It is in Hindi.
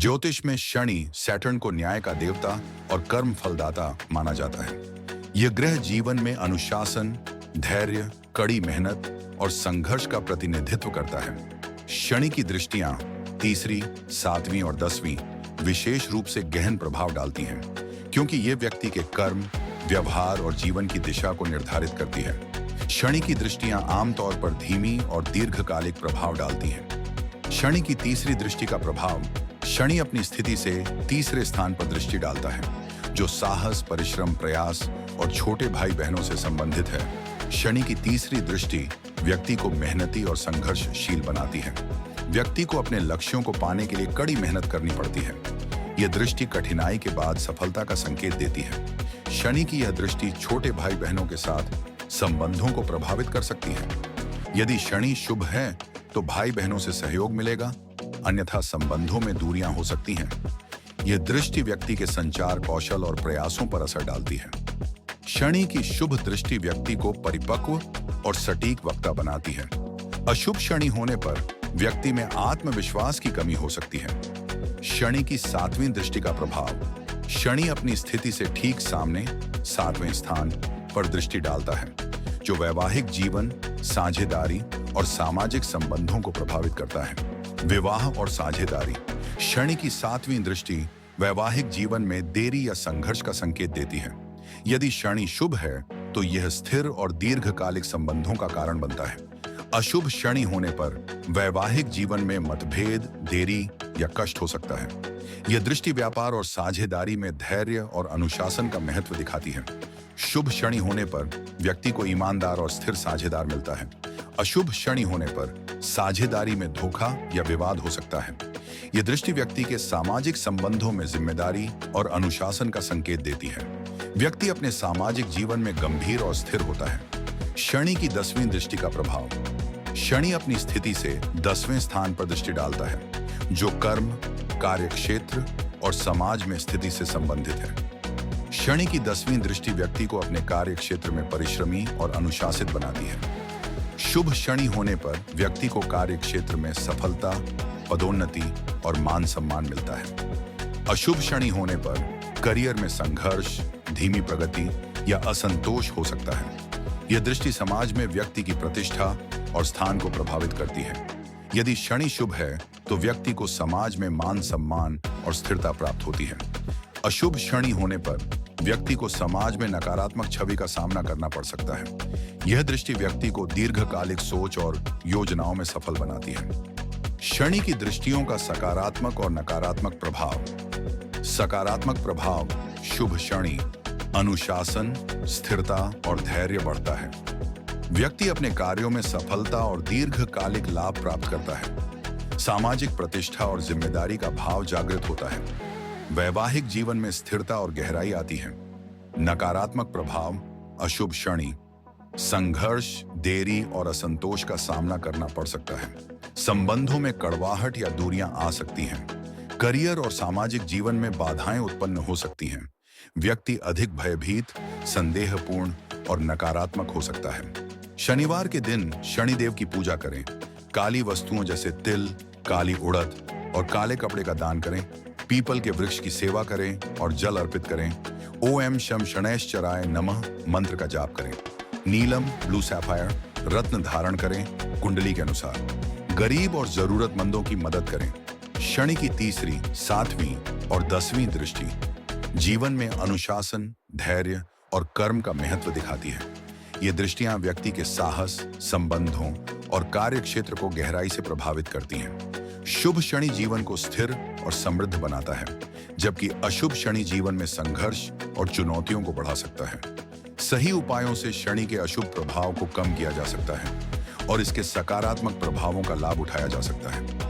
ज्योतिष में शनि सैटर्न को न्याय का देवता और कर्म फलदाता माना जाता है। यह ग्रह जीवन में अनुशासन, धैर्य, कड़ी मेहनत और संघर्ष का प्रतिनिधित्व करता है। शनि की दृष्टियां तीसरी, सातवीं और 10वीं विशेष रूप से गहन प्रभाव डालती हैं, क्योंकि ये व्यक्ति के कर्म, व्यवहार और जीवन की दिशा को निर्धारित करती है। शनि की दृष्टियां आमतौर पर धीमी और दीर्घकालिक प्रभाव डालती हैं। शनि की तीसरी दृष्टि का प्रभाव: शनि अपनी स्थिति से तीसरे स्थान पर दृष्टि डालता है, जो साहस, परिश्रम, प्रयास और छोटे भाई बहनों से संबंधित है। शनि की तीसरी दृष्टि व्यक्ति को मेहनती और संघर्षशील बनाती है। व्यक्ति को अपने लक्ष्यों को पाने के लिए कड़ी मेहनत करनी पड़ती है। यह दृष्टि कठिनाई के बाद सफलता का संकेत देती है। शनि की यह दृष्टि छोटे भाई बहनों के साथ संबंधों को प्रभावित कर सकती है। यदि शनि शुभ है तो भाई बहनों से सहयोग मिलेगा, अन्यथा संबंधों में दूरियां हो सकती हैं। यह दृष्टि व्यक्ति के संचार कौशल और प्रयासों पर असर डालती है। शनि की शुभ दृष्टि व्यक्ति को परिपक्व और सटीक वक्ता बनाती है। अशुभ शनि होने पर व्यक्ति में आत्मविश्वास की कमी हो सकती है। शनि की सातवीं दृष्टि का प्रभाव: शनि अपनी स्थिति से ठीक सामने 7वें स्थान पर दृष्टि डालता है, जो वैवाहिक जीवन, साझेदारी और सामाजिक संबंधों को प्रभावित करता है। विवाह और साझेदारी: शनि की 7वीं दृष्टि वैवाहिक जीवन में देरी या संघर्ष का संकेत देती है। यदि शनि शुभ है तो यह स्थिर और दीर्घकालिक संबंधों का कारण बनता है। अशुभ शनि होने पर वैवाहिक जीवन में मतभेद, देरी या कष्ट हो सकता है। यह दृष्टि व्यापार और साझेदारी में धैर्य और अनुशासन का महत्व दिखाती है। शुभ शनि होने पर व्यक्ति को ईमानदार और स्थिर साझेदार मिलता है। अशुभ शनि होने पर साझेदारी में धोखा या विवाद हो सकता है। यह दृष्टि व्यक्ति के सामाजिक संबंधों में जिम्मेदारी और अनुशासन का संकेत देती है। व्यक्ति अपने सामाजिक जीवन में गंभीर और स्थिर होता है। शनि की 10वीं दृष्टि का प्रभाव: शनि अपनी स्थिति से 10वें स्थान पर दृष्टि डालता है, जो कर्म, कार्यक्षेत्र और समाज में स्थिति से संबंधित है। शनि की 10वीं दृष्टि व्यक्ति को अपने कार्यक्षेत्र में परिश्रमी और अनुशासित बनाती है। शुभ शनि होने पर व्यक्ति को कार्यक्षेत्र में सफलता, पदोन्नति और मान सम्मान मिलता है। अशुभ शनि होने पर करियर में संघर्ष, धीमी प्रगति या असंतोष हो सकता है। यह दृष्टि समाज में व्यक्ति की प्रतिष्ठा और स्थान को प्रभावित करती है। यदि शनि शुभ है तो व्यक्ति को समाज में मान सम्मान और स्थिरता प्राप्त होती है। अशुभ शनि होने पर व्यक्ति को समाज में नकारात्मक छवि का सामना करना पड़ सकता है। यह दृष्टि व्यक्ति को दीर्घकालिक सोच और योजनाओं में सफल बनाती है। शनि की दृष्टियों का सकारात्मक और नकारात्मक प्रभाव: सकारात्मक प्रभाव: शुभ शनि अनुशासन, स्थिरता और धैर्य बढ़ता है। व्यक्ति अपने कार्यों में सफलता और दीर्घकालिक लाभ प्राप्त करता है। सामाजिक प्रतिष्ठा और जिम्मेदारी का भाव जागृत होता है। वैवाहिक जीवन में स्थिरता और गहराई आती है। नकारात्मक प्रभाव: अशुभ शनि संघर्ष, देरी और असंतोष का सामना करना पड़ सकता है। संबंधों में कड़वाहट या दूरियां आ सकती हैं। करियर और सामाजिक जीवन में बाधाएं उत्पन्न हो सकती हैं। व्यक्ति अधिक भयभीत, संदेहपूर्ण और नकारात्मक हो सकता है। शनिवार के दिन शनिदेव की पूजा करें। काली वस्तुओं जैसे तिल, काली उड़द और काले कपड़े का दान करें। पीपल के वृक्ष की सेवा करें और जल अर्पित करें। ओम शम शनैश्चराय नमः मंत्र का जाप करें। नीलम, ब्लू सैफायर रत्न धारण करें कुंडली के अनुसार। गरीब और जरूरतमंदों की मदद करें। शनि की तीसरी, 7वीं और 10वीं दृष्टि जीवन में अनुशासन, धैर्य और कर्म का महत्व दिखाती है। ये दृष्टियां व्यक्ति के साहस, संबंधों और कार्यक्षेत्र को गहराई से प्रभावित करती हैं। शुभ शनि जीवन को स्थिर और समृद्ध बनाता है, जबकि अशुभ शनि जीवन में संघर्ष और चुनौतियों को बढ़ा सकता है। सही उपायों से शनि के अशुभ प्रभाव को कम किया जा सकता है और इसके सकारात्मक प्रभावों का लाभ उठाया जा सकता है।